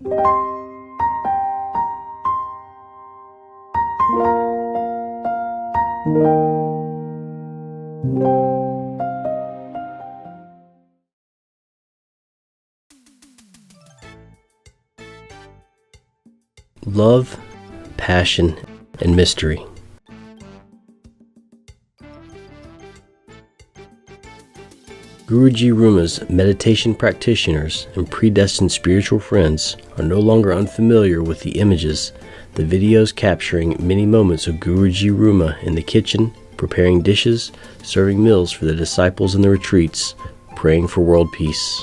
Love, passion, and mystery. Guruji Ruma's meditation practitioners and predestined spiritual friends are no longer unfamiliar with the images, the videos capturing many moments of Guruji Ruma in the kitchen, preparing dishes, serving meals for the disciples in the retreats, praying for world peace.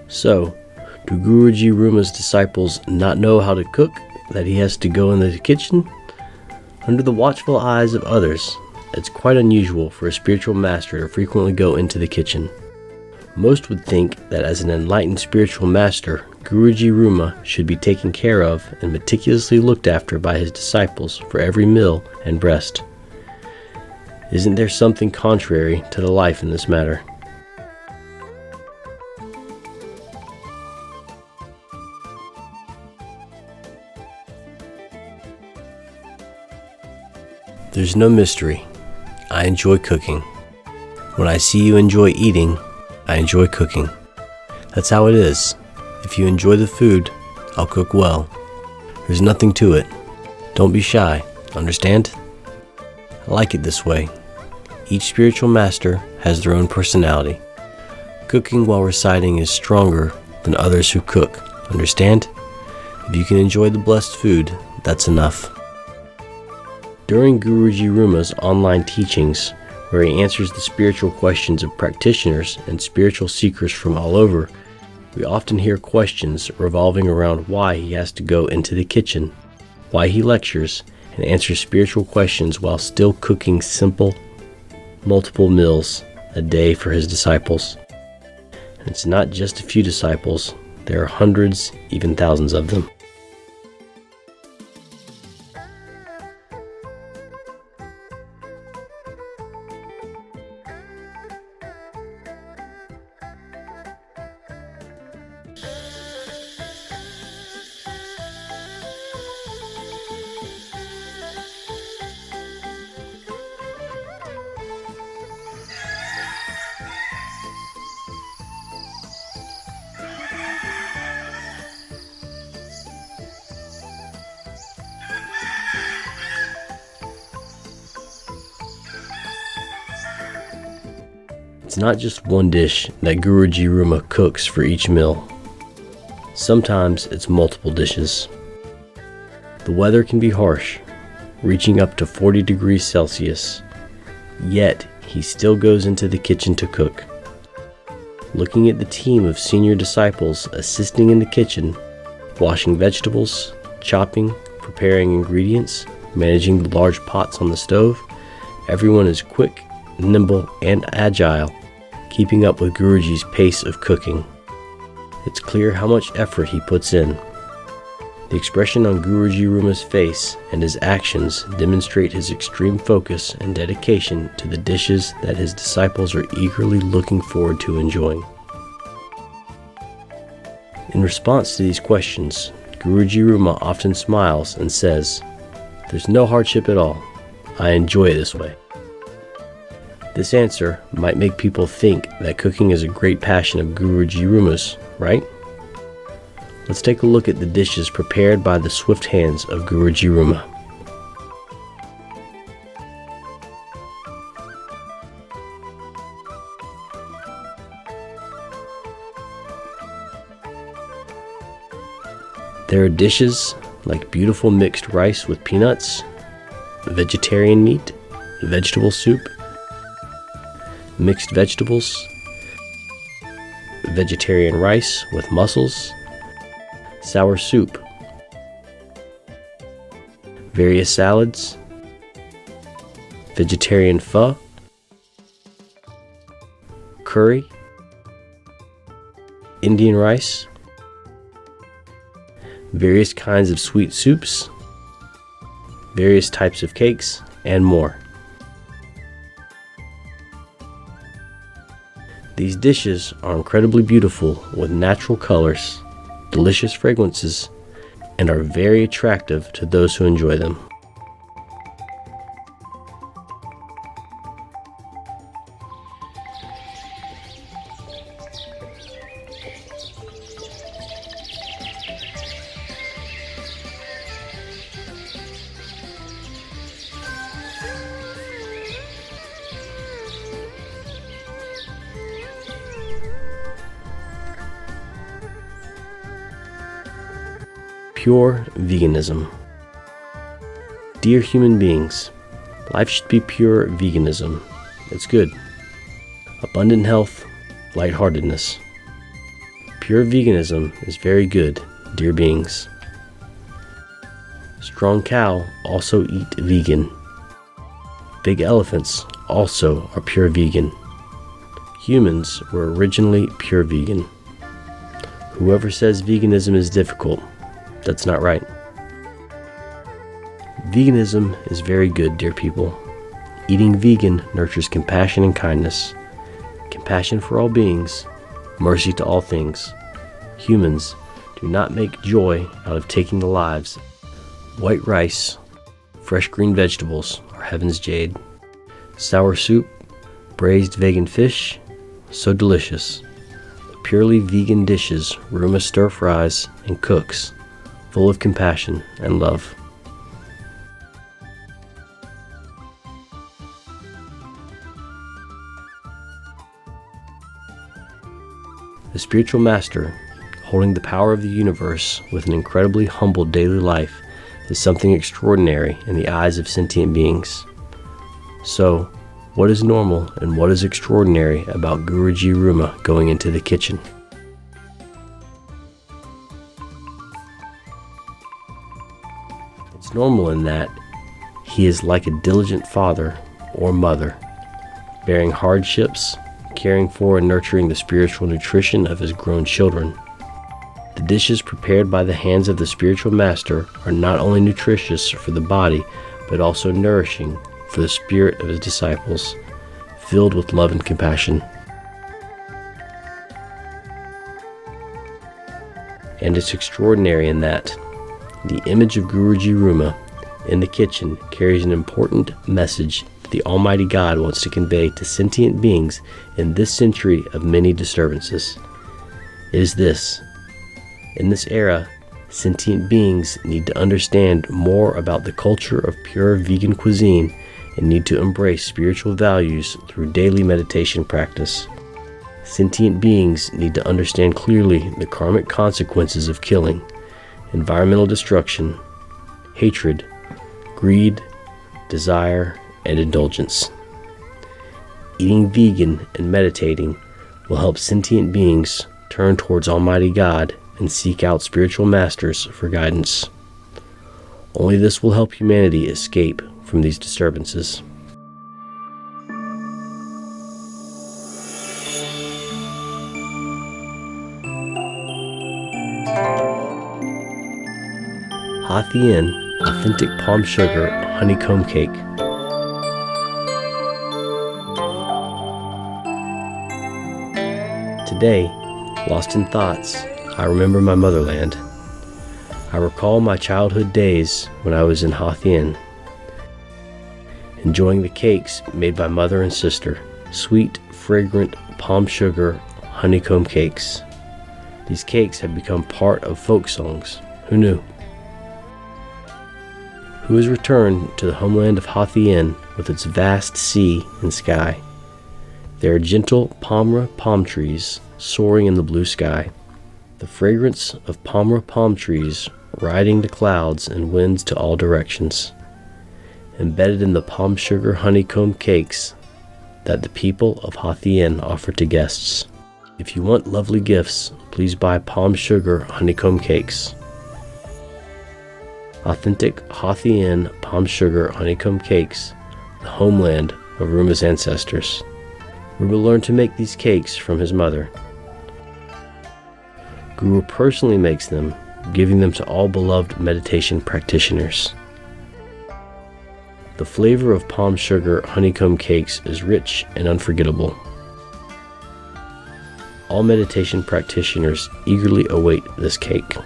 So, do Guruji Ruma's disciples not know how to cook, that he has to go in the kitchen? Under the watchful eyes of others, it's quite unusual for a spiritual master to frequently go into the kitchen. Most would think that as an enlightened spiritual master, Guruji Ruma should be taken care of and meticulously looked after by his disciples for every meal and rest. Isn't there something contrary to the life in this matter? There's no mystery. I enjoy cooking. When I see you enjoy eating, I enjoy cooking. That's how it is. If you enjoy the food, I'll cook well. There's nothing to it. Don't be shy, understand? I like it this way. Each spiritual master has their own personality. Cooking while reciting is stronger than others who cook, understand? If you can enjoy the blessed food, that's enough. During Guruji Ruma's online teachings, where he answers the spiritual questions of practitioners and spiritual seekers from all over, we often hear questions revolving around why he has to go into the kitchen, why he lectures and answers spiritual questions while still cooking simple, multiple meals a day for his disciples. And it's not just a few disciples, there are hundreds, even thousands of them. It's not just one dish that Guruji Ruma cooks for each meal. Sometimes it's multiple dishes. The weather can be harsh, reaching up to 40 degrees Celsius, yet he still goes into the kitchen to cook. Looking at the team of senior disciples assisting in the kitchen, washing vegetables, chopping, preparing ingredients, managing the large pots on the stove, everyone is quick, nimble, and agile, keeping up with Guruji's pace of cooking. It's clear how much effort he puts in. The expression on Guruji Ruma's face and his actions demonstrate his extreme focus and dedication to the dishes that his disciples are eagerly looking forward to enjoying. In response to these questions, Guruji Ruma often smiles and says, "There's no hardship at all. I enjoy it this way." This answer might make people think that cooking is a great passion of Guruji Ruma's, right? Let's take a look at the dishes prepared by the swift hands of Guruji Ruma. There are dishes like beautiful mixed rice with peanuts, vegetarian meat, vegetable soup, mixed vegetables, vegetarian rice with mussels, sour soup, various salads, vegetarian pho, curry, Indian rice, various kinds of sweet soups, various types of cakes, and more. These dishes are incredibly beautiful with natural colors, delicious fragrances, and are very attractive to those who enjoy them. Pure veganism. Dear human beings, life should be pure veganism. It's good. Abundant health, lightheartedness. Pure veganism is very good, dear beings. Strong cow also eat vegan. Big elephants also are pure vegan. Humans were originally pure vegan. Whoever says veganism is difficult, that's not right. Veganism is very good, dear people. Eating vegan nurtures compassion and kindness. Compassion for all beings, mercy to all things. Humans do not make joy out of taking the lives. White rice, fresh green vegetables are heaven's jade. Sour soup, braised vegan fish, so delicious. The purely vegan dishes Ruma stir fries and cooks, full of compassion and love. The spiritual master, holding the power of the universe with an incredibly humble daily life, is something extraordinary in the eyes of sentient beings. So, what is normal and what is extraordinary about Guruji Ruma going into the kitchen? It's normal in that he is like a diligent father or mother, bearing hardships, caring for and nurturing the spiritual nutrition of his grown children. The dishes prepared by the hands of the spiritual master are not only nutritious for the body, but also nourishing for the spirit of his disciples, filled with love and compassion. And it's extraordinary in that the image of Guruji Ruma in the kitchen carries an important message that the Almighty God wants to convey to sentient beings in this century of many disturbances. It is this: in this era, sentient beings need to understand more about the culture of pure vegan cuisine and need to embrace spiritual values through daily meditation practice. Sentient beings need to understand clearly the karmic consequences of killing, environmental destruction, hatred, greed, desire, and indulgence. Eating vegan and meditating will help sentient beings turn towards Almighty God and seek out spiritual masters for guidance. Only this will help humanity escape from these disturbances. THIဍN Authentic Palm Sugar Honeycomb Cake. Today, lost in thoughts, I remember my motherland. I recall my childhood days when I was in THIဍN, enjoying the cakes made by mother and sister, sweet, fragrant palm sugar honeycomb cakes. These cakes have become part of folk songs. Who knew? Who has returned to the homeland of THIဍN with its vast sea and sky? There are gentle palm trees soaring in the blue sky. The fragrance of palm trees riding the clouds and winds to all directions. Embedded in the palm sugar honeycomb cakes that the people of THIဍN offer to guests. If you want lovely gifts, please buy palm sugar honeycomb cakes. Authentic THIဍN palm sugar honeycomb cakes, the homeland of Ruma's ancestors. Ruma learned to make these cakes from his mother. Guru personally makes them, giving them to all beloved meditation practitioners. The flavor of palm sugar honeycomb cakes is rich and unforgettable. All meditation practitioners eagerly await this cake.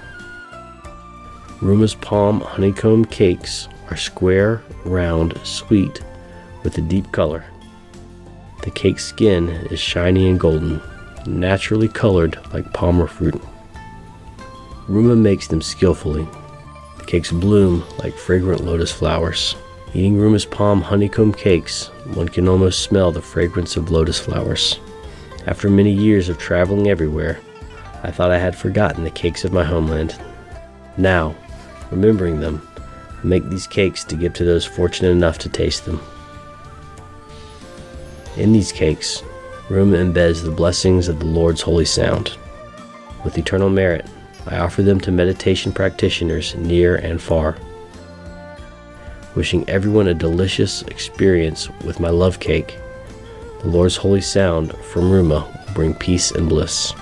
Ruma's palm honeycomb cakes are square, round, sweet, with a deep color. The cake's skin is shiny and golden, naturally colored like palm fruit. Ruma makes them skillfully. The cakes bloom like fragrant lotus flowers. Eating Ruma's palm honeycomb cakes, one can almost smell the fragrance of lotus flowers. After many years of traveling everywhere, I thought I had forgotten the cakes of my homeland. Now, remembering them, I make these cakes to give to those fortunate enough to taste them. In these cakes, Ruma embeds the blessings of the Lord's holy sound. With eternal merit, I offer them to meditation practitioners near and far. Wishing everyone a delicious experience with my love cake, the Lord's holy sound from Ruma will bring peace and bliss.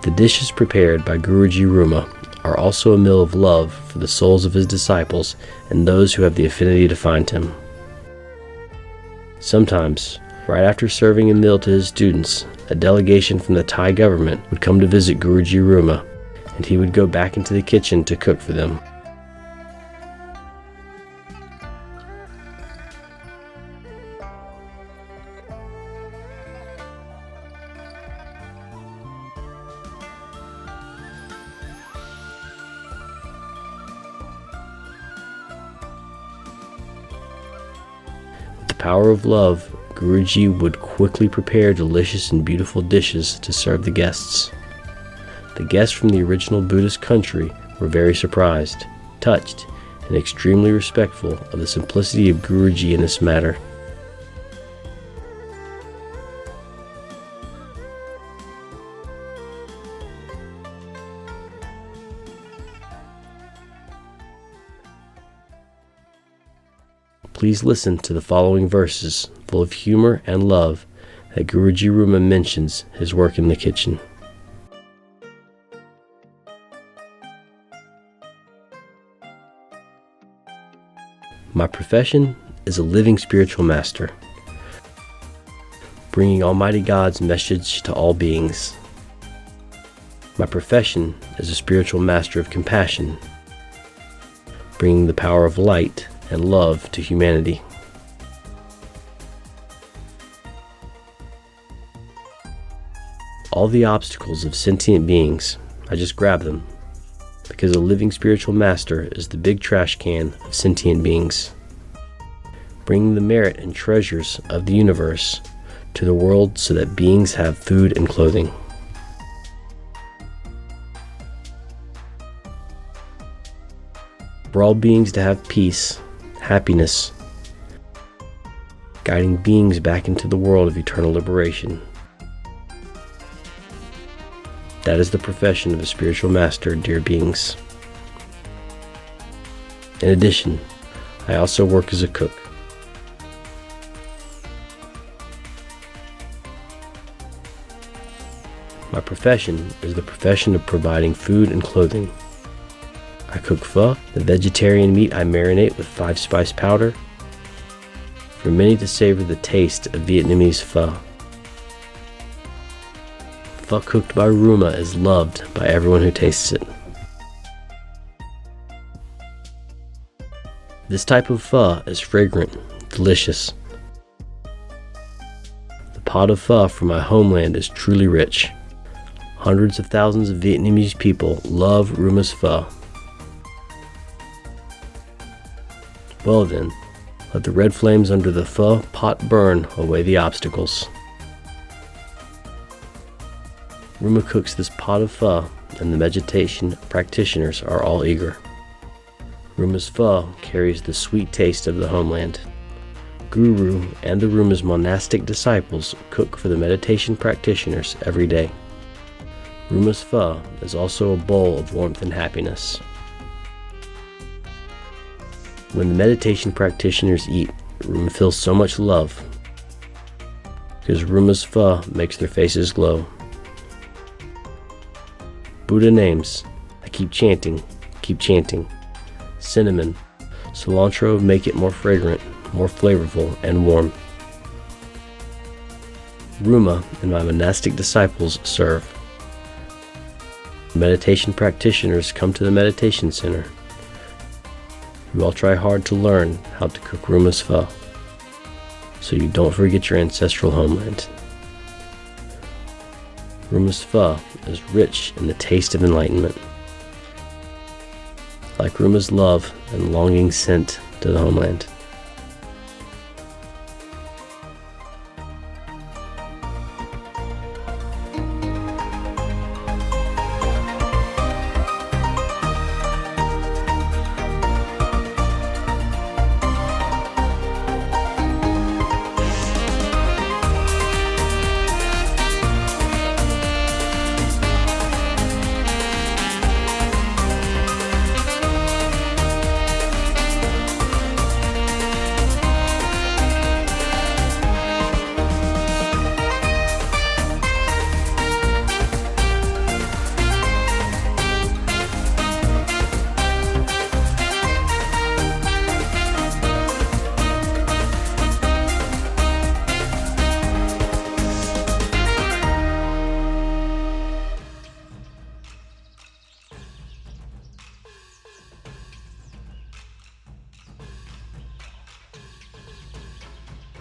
The dishes prepared by Guruji Ruma are also a meal of love for the souls of his disciples and those who have the affinity to find him. Sometimes, right after serving a meal to his students, a delegation from the Thai government would come to visit Guruji Ruma, and he would go back into the kitchen to cook for them. Power of love, Guruji would quickly prepare delicious and beautiful dishes to serve the guests. The guests from the original Buddhist country were very surprised, touched, and extremely respectful of the simplicity of Guruji in this matter. Please listen to the following verses full of humor and love that Guruji Ruma mentions his work in the kitchen. My profession is a living spiritual master, bringing Almighty God's message to all beings. My profession is a spiritual master of compassion, bringing the power of light and love to humanity. All the obstacles of sentient beings, I just grab them, because a living spiritual master is the big trash can of sentient beings, bringing the merit and treasures of the universe to the world so that beings have food and clothing. For all beings to have peace, happiness, guiding beings back into the world of eternal liberation. That is the profession of a spiritual master, dear beings. In addition, I also work as a cook. My profession is the profession of providing food and clothing. I cook pho, the vegetarian meat I marinate with 5-spice powder, for many to savor the taste of Vietnamese pho. Pho cooked by Ruma is loved by everyone who tastes it. This type of pho is fragrant, delicious. The pot of pho from my homeland is truly rich. Hundreds of thousands of Vietnamese people love Ruma's pho. Well then, let the red flames under the pho pot burn away the obstacles. Ruma cooks this pot of pho, and the meditation practitioners are all eager. Ruma's pho carries the sweet taste of the homeland. Guru and the Ruma's monastic disciples cook for the meditation practitioners every day. Ruma's pho is also a bowl of warmth and happiness. When the meditation practitioners eat, Ruma feels so much love because Ruma's pho makes their faces glow. Buddha names, I keep chanting, keep chanting. Cinnamon, cilantro make it more fragrant, more flavorful, and warm. Ruma and my monastic disciples serve. Meditation practitioners come to the meditation center. You all try hard to learn how to cook Ruma's pho, so you don't forget your ancestral homeland. Ruma's pho is rich in the taste of enlightenment, like Ruma's love and longing sent to the homeland.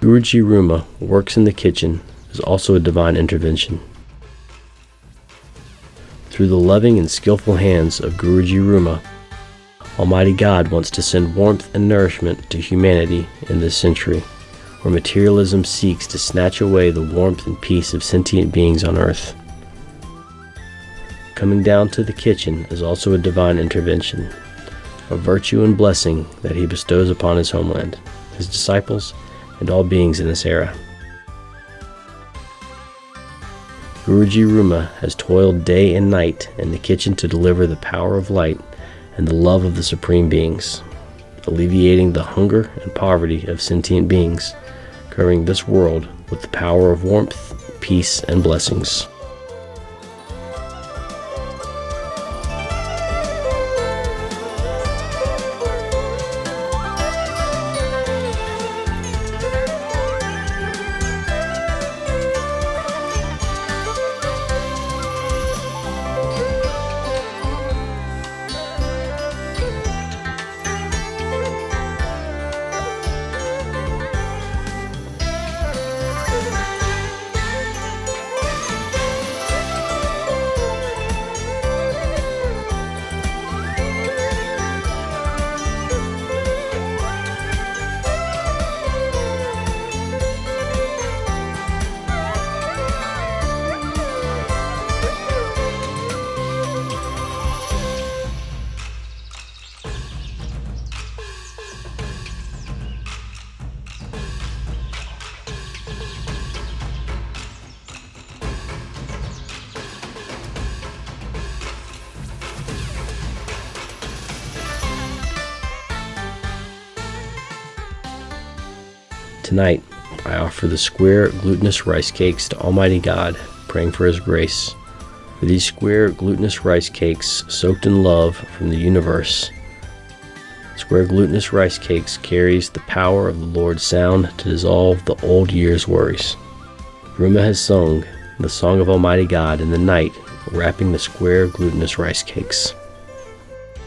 Guruji Ruma works in the kitchen is also a divine intervention. Through the loving and skillful hands of Guruji Ruma, Almighty God wants to send warmth and nourishment to humanity in this century, where materialism seeks to snatch away the warmth and peace of sentient beings on earth. Coming down to the kitchen is also a divine intervention, a virtue and blessing that he bestows upon his homeland, his disciples, and all beings in this era. Guruji Ruma has toiled day and night in the kitchen to deliver the power of light and the love of the Supreme Beings, alleviating the hunger and poverty of sentient beings, covering this world with the power of warmth, peace, and blessings. Tonight, I offer the square glutinous rice cakes to Almighty God, praying for His grace. For these square glutinous rice cakes, soaked in love from the universe, square glutinous rice cakes carries the power of the Lord's sound to dissolve the old year's worries. Ruma has sung the song of Almighty God in the night, wrapping the square glutinous rice cakes.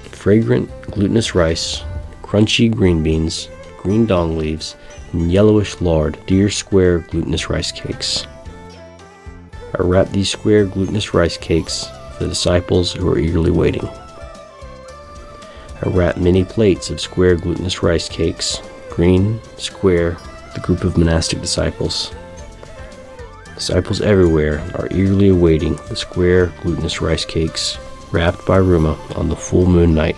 Fragrant glutinous rice, crunchy green beans, green dong leaves, and yellowish lard, dear square glutinous rice cakes. I wrap these square glutinous rice cakes for the disciples who are eagerly waiting. I wrap many plates of square glutinous rice cakes, green, square, the group of monastic disciples. Disciples everywhere are eagerly awaiting the square glutinous rice cakes wrapped by Ruma on the full moon night.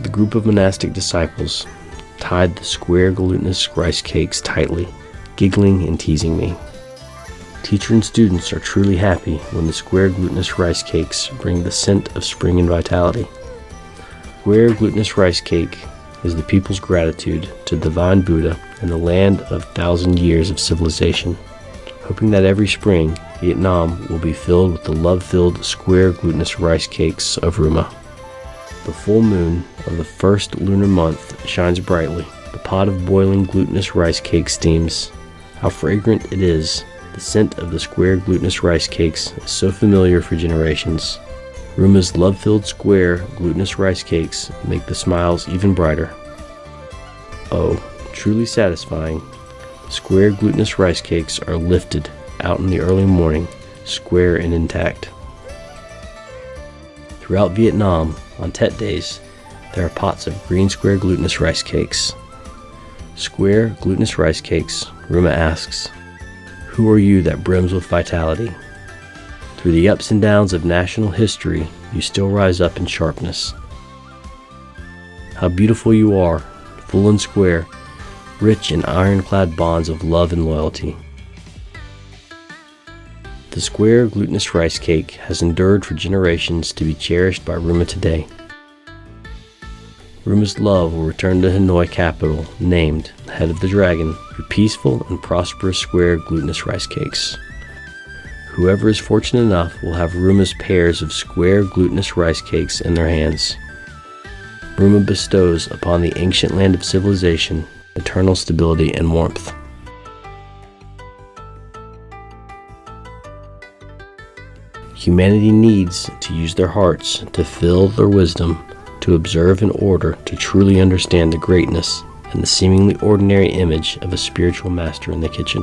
The group of monastic disciples tied the square glutinous rice cakes tightly, giggling and teasing me. Teacher and students are truly happy when the square glutinous rice cakes bring the scent of spring and vitality. Square glutinous rice cake is the people's gratitude to the divine Buddha and the land of 1,000 years of civilization, hoping that every spring, Vietnam will be filled with the love-filled square glutinous rice cakes of Ruma. The full moon of the first lunar month shines brightly. The pot of boiling glutinous rice cake steams. How fragrant it is! The scent of the square glutinous rice cakes is so familiar for generations. Ruma's love-filled square glutinous rice cakes make the smiles even brighter. Oh, truly satisfying. The square glutinous rice cakes are lifted out in the early morning, square and intact. Throughout Vietnam, on Tet days, there are pots of green square glutinous rice cakes. Square glutinous rice cakes, Ruma asks, who are you that brims with vitality? Through the ups and downs of national history, you still rise up in sharpness. How beautiful you are, full and square, rich in ironclad bonds of love and loyalty. The square glutinous rice cake has endured for generations to be cherished by Ruma today. Ruma's love will return to Hanoi capital, named Head of the Dragon, for peaceful and prosperous square glutinous rice cakes. Whoever is fortunate enough will have Ruma's pairs of square glutinous rice cakes in their hands. Ruma bestows upon the ancient land of civilization eternal stability and warmth. Humanity needs to use their hearts to fill their wisdom, to observe in order to truly understand the greatness and the seemingly ordinary image of a spiritual master in the kitchen.